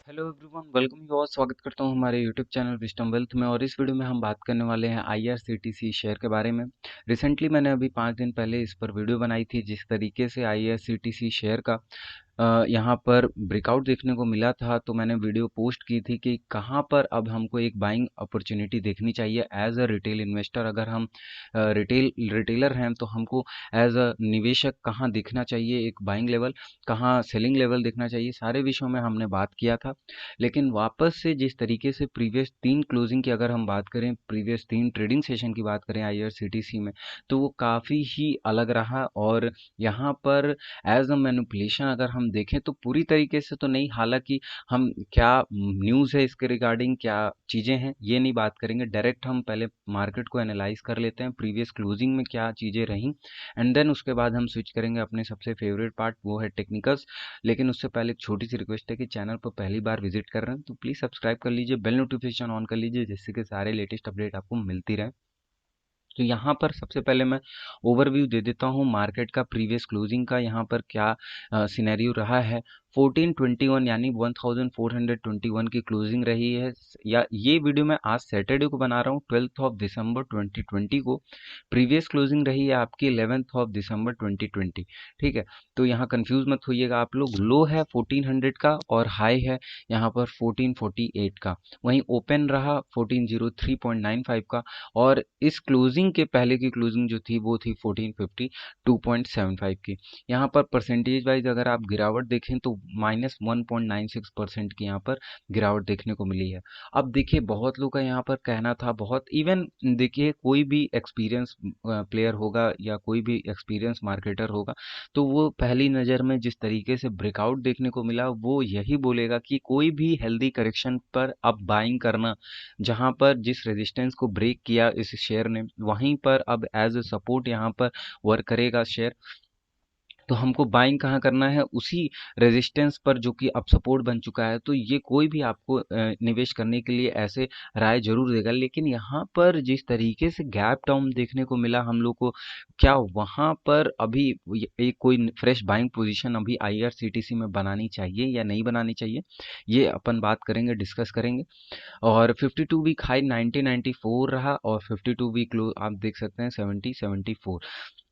Hello everyone, welcome you all. स्वागत करता हूं हमारे यूट्यूब चैनल विजडम वेल्थ में। और इस वीडियो में हम बात करने वाले हैं आईआरसीटीसी शेयर के बारे में। रिसेंटली मैंने अभी 5 दिन पहले इस पर वीडियो बनाई थी। जिस तरीके से आईआरसीटीसी शेयर का यहाँ पर ब्रेकआउट देखने को मिला था, तो मैंने वीडियो पोस्ट की थी कि कहाँ पर अब हमको एक बाइंग अपॉर्चुनिटी देखनी चाहिए एज अ रिटेल इन्वेस्टर। अगर हम रिटेलर हैं तो हमको एज अ निवेशक कहाँ देखना चाहिए, एक बाइंग लेवल कहाँ सेलिंग लेवल देखना चाहिए, सारे विषयों में हमने बात किया था। लेकिन वापस से जिस तरीके से प्रीवियस 3 क्लोजिंग की अगर हम बात करें, प्रीवियस 3 ट्रेडिंग सेशन की बात करें आईआरसीटीसी में, तो वो काफ़ी ही अलग रहा। और यहाँ पर एज अ मैनिपुलेशन अगर हम देखें तो पूरी तरीके से तो नहीं, हालांकि हम क्या न्यूज़ है इसके रिगार्डिंग, क्या चीज़ें हैं, ये नहीं बात करेंगे। डायरेक्ट हम पहले मार्केट को एनालाइज कर लेते हैं, प्रीवियस क्लोजिंग में क्या चीज़ें रहीं, एंड देन उसके बाद हम स्विच करेंगे अपने सबसे फेवरेट पार्ट, वो है टेक्निकल्स। लेकिन उससे पहले एक छोटी सी रिक्वेस्ट है कि चैनल पर पहली बार विजिट कर रहे हैं तो प्लीज़ सब्सक्राइब कर लीजिए, बेल नोटिफिकेशन ऑन कर लीजिए, जिससे कि सारे लेटेस्ट अपडेट आपको मिलती रहे। तो यहाँ पर सबसे पहले मैं ओवरव्यू दे देता हूँ मार्केट का, प्रीवियस क्लोजिंग का यहाँ पर क्या सिनेरियो रहा है। 1421 यानी 1421 की क्लोजिंग रही है। या ये वीडियो मैं आज सैटरडे को बना रहा हूँ, 12 दिसंबर 2020 को। प्रीवियस क्लोजिंग रही है आपकी 11 दिसंबर 2020। ठीक है, तो यहाँ कंफ्यूज मत होइएगा आप लोग। लो है 1400 का और हाई है यहाँ पर 1448 का। वहीं ओपन रहा 1403.95 का। और इस क्लोजिंग के पहले की क्लोजिंग जो थी वो थी 1452.75 की। यहाँ पर परसेंटेज वाइज अगर आप गिरावट देखें तो -1.96% की यहाँ पर गिरावट देखने को मिली है। अब देखिए, बहुत लोग का यहाँ पर कहना था, बहुत इवन देखिए कोई भी एक्सपीरियंस प्लेयर होगा या कोई भी एक्सपीरियंस मार्केटर होगा, तो वो पहली नज़र में जिस तरीके से ब्रेकआउट देखने को मिला वो यही बोलेगा कि कोई भी हेल्दी करेक्शन पर अब बाइंग करना, जहां पर जिस रेजिस्टेंस को ब्रेक किया इस शेयर ने, वहीं पर अब एज अ सपोर्ट यहाँ पर वर्क करेगा शेयर। तो हमको बाइंग कहाँ करना है, उसी रेजिस्टेंस पर जो कि अब सपोर्ट बन चुका है। तो ये कोई भी आपको निवेश करने के लिए ऐसे राय जरूर देगा। लेकिन यहाँ पर जिस तरीके से गैप डाउन देखने को मिला हम लोग को, क्या वहाँ पर अभी एक कोई फ्रेश बाइंग पोजीशन अभी आईआरसीटीसी में बनानी चाहिए या नहीं बनानी चाहिए, ये अपन बात करेंगे, डिस्कस करेंगे। और 52 वीक हाई 1994 रहा और 52 वीक लो आप देख सकते हैं 7074।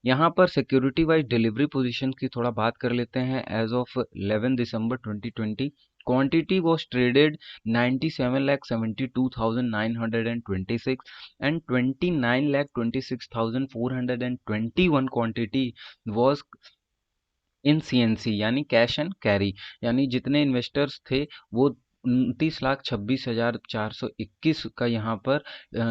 यहाँ पर सिक्योरिटी वाइज डिलीवरी पोजीशन की थोड़ा बात कर लेते हैं। As of 11 December 2020, quantity was traded 97,72,926 and 29,26,421 quantity was in CNC यानी कैश एंड कैरी। यानी जितने इन्वेस्टर्स थे वो 29,26,421 का यहाँ पर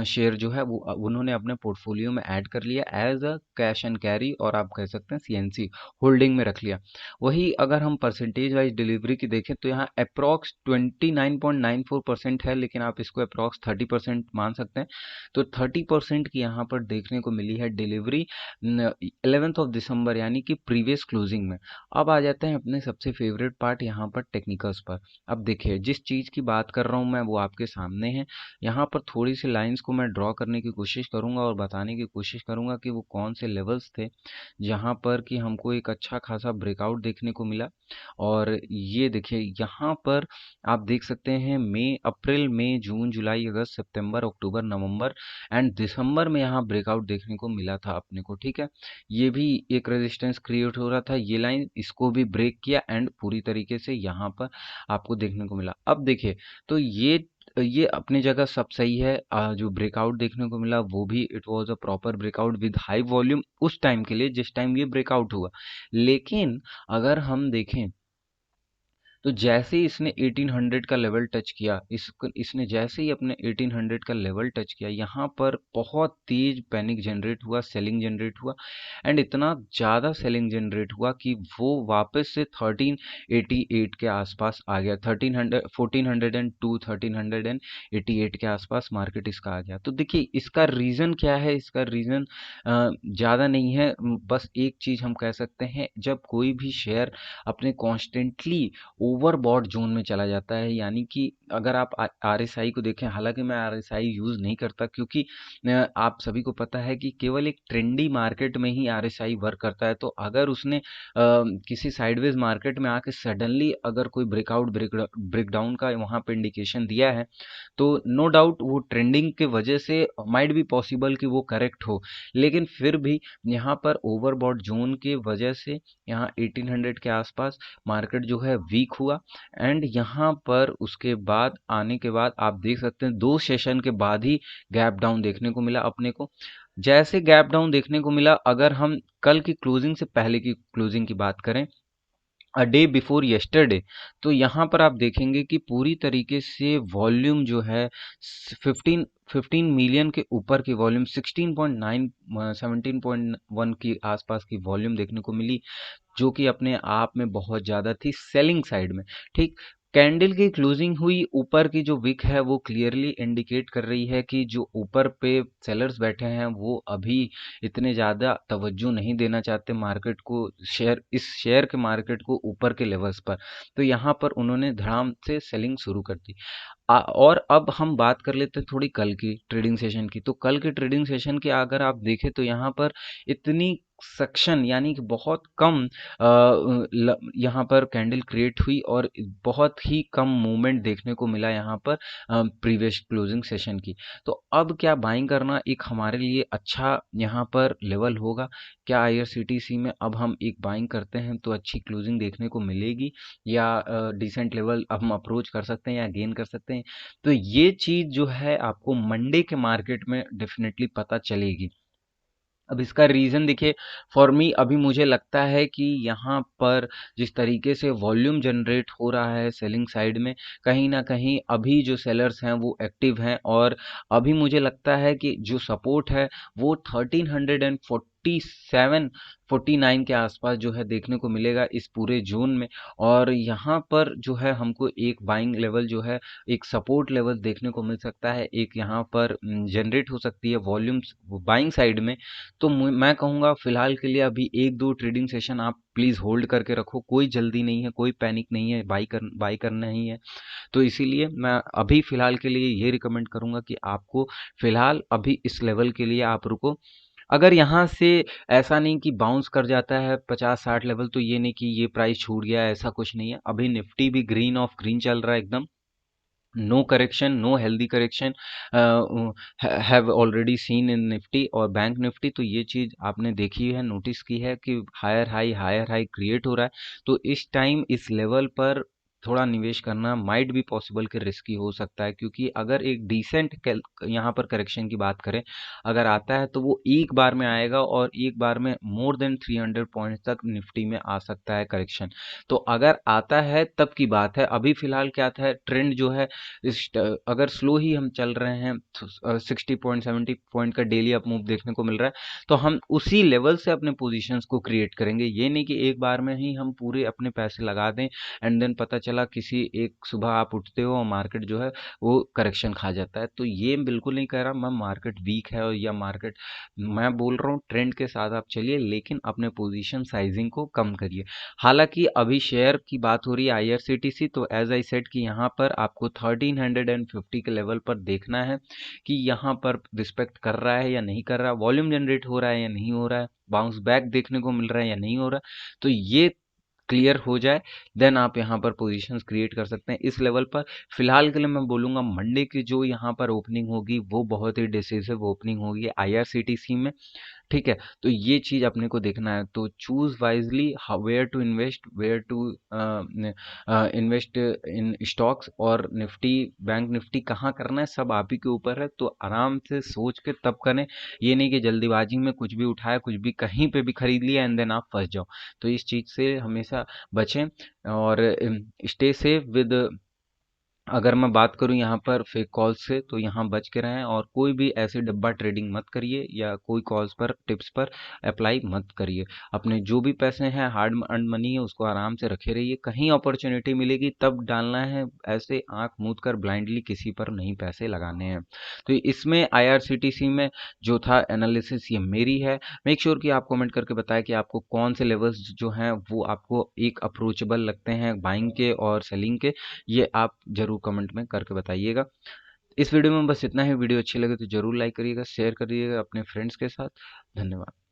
शेयर जो है वो उन्होंने अपने पोर्टफोलियो में ऐड कर लिया as a cash and carry, और आप कह सकते हैं सीएनसी होल्डिंग में रख लिया। वही अगर हम परसेंटेज वाइज डिलीवरी की देखें तो यहाँ अप्रॉक्स 29.94% है, लेकिन आप इसको अप्रॉक्स 30% मान सकते हैं। तो 30% की यहाँ पर देखने को मिली है डिलीवरी 11 दिसंबर यानी कि प्रीवियस क्लोजिंग में। अब आ जाते हैं अपने सबसे फेवरेट पार्ट यहाँ पर, टेक्निकल्स पर। अब देखिए, जिस चीज़ की बात कर रहा हूँ मैं वो आपके सामने है। यहाँ पर थोड़ी सी लाइंस को मैं ड्रॉ करने की कोशिश करूँगा और बताने की कोशिश करूँगा कि वो कौन से लेवल्स थे जहाँ पर कि हमको एक अच्छा खासा ब्रेकआउट देखने को मिला। और ये देखिए, यहाँ पर आप देख सकते हैं अप्रैल मई जून जुलाई अगस्त सितंबर अक्टूबर नवंबर एंड दिसंबर में यहाँ ब्रेकआउट देखने को मिला था अपने को। ठीक है, ये भी एक रेजिस्टेंस क्रिएट हो रहा था, ये लाइन इसको भी ब्रेक किया एंड पूरी तरीके से यहाँ पर आपको देखने को मिला। अब देखिए, तो ये अपनी जगह सब सही है। जो ब्रेकआउट देखने को मिला वो भी it was a proper breakout with high volume उस टाइम के लिए जिस टाइम ये ब्रेकआउट हुआ। लेकिन अगर हम देखें तो जैसे ही इसने 1800 का लेवल टच किया, इसने जैसे ही अपने 1800 का लेवल टच किया, यहाँ पर बहुत तेज पैनिक जनरेट हुआ, सेलिंग जनरेट हुआ एंड इतना ज़्यादा सेलिंग जनरेट हुआ कि वो वापस से 1388 के आसपास आ गया। 1402 1388 के आसपास मार्केट इसका आ गया। तो देखिए, इसका रीज़न क्या है, इसका रीज़न ज़्यादा नहीं है। बस एक चीज़ हम कह सकते हैं, जब कोई भी शेयर अपने कॉन्स्टेंटली ओवरबॉट जोन में चला जाता है। यानी कि अगर आप आरएसआई को देखें, हालांकि मैं आरएसआई यूज़ नहीं करता क्योंकि आप सभी को पता है कि केवल एक ट्रेंडी मार्केट में ही आरएसआई वर्क करता है। तो अगर उसने किसी साइडवेज मार्केट में आके सडनली अगर कोई ब्रेकआउट ब्रेकडाउन का वहाँ पे इंडिकेशन दिया है, तो नो डाउट वो ट्रेंडिंग के वजह से माइट बी पॉसिबल कि वो करेक्ट हो। लेकिन फिर भी यहाँ पर ओवरबॉट जोन के वजह से यहाँ 1800 के आसपास मार्केट जो है वीक हुआ। एंड यहाँ पर उसके बाद आने के बाद आप देख सकते हैं 2 सेशन के बाद ही गैप डाउन देखने को मिला अपने को। जैसे गैप डाउन देखने को मिला, अगर हम कल की क्लोजिंग से पहले की क्लोजिंग की बात करें, अ डे बिफोर यस्टरडे, तो यहाँ पर आप देखेंगे कि पूरी तरीके से वॉल्यूम जो है 15 मिलियन के ऊपर की वॉल्यूम, 16.9 17.1 की आसपास की वॉल्यूम देखने को मिली, जो कि अपने आप में बहुत ज़्यादा थी सेलिंग साइड में। ठीक, कैंडल की क्लोजिंग हुई, ऊपर की जो विक है वो क्लियरली इंडिकेट कर रही है कि जो ऊपर पे सेलर्स बैठे हैं वो अभी इतने ज़्यादा तवज्जो नहीं देना चाहते मार्केट को, इस शेयर के मार्केट को ऊपर के लेवल्स पर। तो यहाँ पर उन्होंने धड़ाम से सेलिंग शुरू कर दी। और अब हम बात कर लेते हैं थोड़ी कल की ट्रेडिंग सेशन की। तो कल के ट्रेडिंग सेशन की अगर आप देखें तो यहाँ पर इतनी सेक्शन, यानी कि बहुत कम यहाँ पर कैंडल क्रिएट हुई और बहुत ही कम मूवमेंट देखने को मिला यहाँ पर प्रीवियस क्लोजिंग सेशन की। तो अब क्या बाइंग करना एक हमारे लिए अच्छा यहाँ पर लेवल होगा? क्या आईआरसीटीसी में अब हम एक बाइंग करते हैं तो अच्छी क्लोजिंग देखने को मिलेगी, या डिसेंट लेवल अब हम अप्रोच कर सकते हैं या गेन कर सकते हैं? तो ये चीज़ जो है आपको मंडे के मार्केट में डेफिनेटली पता चलेगी। अब इसका रीज़न देखिए, फॉर मी अभी मुझे लगता है कि यहाँ पर जिस तरीके से वॉल्यूम जनरेट हो रहा है सेलिंग साइड में, कहीं ना कहीं अभी जो सेलर्स हैं वो एक्टिव हैं, और अभी मुझे लगता है कि जो सपोर्ट है वो 1347 49 के आसपास जो है देखने को मिलेगा इस पूरे जोन में। और यहाँ पर जो है हमको एक बाइंग लेवल जो है, एक सपोर्ट लेवल देखने को मिल सकता है, एक यहाँ पर जनरेट हो सकती है वॉल्यूम्स बाइंग साइड में। तो मैं कहूँगा फिलहाल के लिए अभी एक दो ट्रेडिंग सेशन आप प्लीज़ होल्ड करके रखो, कोई जल्दी नहीं है, कोई पैनिक नहीं है, बाई करना ही है। तो इसीलिए मैं अभी फ़िलहाल के लिए ये रिकमेंड करूँगा कि आपको फ़िलहाल अभी इस लेवल के लिए आप रुको। अगर यहाँ से ऐसा नहीं कि बाउंस कर जाता है 50-60 लेवल, तो ये नहीं कि ये प्राइस छूट गया है, ऐसा कुछ नहीं है। अभी निफ्टी भी ग्रीन ऑफ ग्रीन चल रहा है एकदम। No correction, no healthy correction have already seen in Nifty और बैंक निफ्टी। तो ये चीज़ आपने देखी है, नोटिस की है कि हायर हाई क्रिएट हो रहा है। तो इस टाइम इस लेवल पर थोड़ा निवेश करना माइट भी पॉसिबल कि रिस्की हो सकता है, क्योंकि अगर एक डिसेंट यहाँ पर करेक्शन की बात करें, अगर आता है तो वो एक बार में आएगा और एक बार में मोर देन 300 पॉइंट्स तक निफ्टी में आ सकता है करेक्शन। तो अगर आता है तब की बात है। अभी फिलहाल क्या था, ट्रेंड जो है अगर स्लो ही हम चल रहे हैं, 60 पॉइंट 70 पॉइंट का डेली अप मूव देखने को मिल रहा है, तो हम उसी लेवल से अपने पोजीशंस को क्रिएट करेंगे। ये नहीं कि एक बार में ही हम पूरे अपने पैसे लगा दें एंड देन पता चला किसी एक सुबह आप उठते हो और मार्केट जो है वो करेक्शन खा जाता है। तो ये बिल्कुल नहीं कह रहा मैं मार्केट वीक है, और या मार्केट, मैं बोल रहा हूँ ट्रेंड के साथ आप चलिए, लेकिन अपने पोजीशन साइजिंग को कम करिए। हालांकि अभी शेयर की बात हो रही है आईआरसीटीसी, तो एज आई सेड कि यहाँ पर आपको 1350 के लेवल पर देखना है कि यहाँ पर रिस्पेक्ट कर रहा है या नहीं कर रहा, वॉल्यूम जनरेट हो रहा है या नहीं हो रहा है, बाउंस बैक देखने को मिल रहा है या नहीं हो रहा। तो ये क्लियर हो जाए, देन आप यहाँ पर पोजीशंस क्रिएट कर सकते हैं इस लेवल पर। फिलहाल के लिए मैं बोलूँगा मंडे की जो यहाँ पर ओपनिंग होगी वो बहुत ही डिसिसिव ओपनिंग होगी आईआरसीटीसी में। ठीक है, तो ये चीज़ अपने को देखना है। तो choose wisely where to invest, where to invest in stocks, और निफ्टी बैंक निफ्टी कहाँ करना है सब आप ही के ऊपर है। तो आराम से सोच के तब करें, ये नहीं कि जल्दीबाजी में कुछ भी उठाया, कुछ भी कहीं पे भी खरीद लिया एंड देन आप फंस जाओ। तो इस चीज़ से हमेशा बचें और स्टे सेफ विद अगर मैं बात करूँ यहाँ पर फेक कॉल्स से, तो यहाँ बच के रहें और कोई भी ऐसी डब्बा ट्रेडिंग मत करिए या कोई कॉल्स पर टिप्स पर अप्लाई मत करिए। अपने जो भी पैसे हैं, हार्ड अर्न मनी है, उसको आराम से रखे रहिए। कहीं अपॉर्चुनिटी मिलेगी तब डालना है, ऐसे आंख मूंद कर ब्लाइंडली किसी पर नहीं पैसे लगाने हैं। तो इसमें आईआरसीटीसी में जो था एनालिसिस, ये मेरी है। मेक श्योर कि आप कमेंट करके बताएं कि आपको कौन से लेवल्स जो हैं वो आपको एक अप्रोचेबल लगते हैं बाइंग के और सेलिंग के। ये आप ज़रूर कमेंट में करके बताइएगा। इस वीडियो में बस इतना ही। वीडियो अच्छी लगे तो ज़रूर लाइक करिएगा, शेयर करिएगा अपने फ्रेंड्स के साथ। धन्यवाद।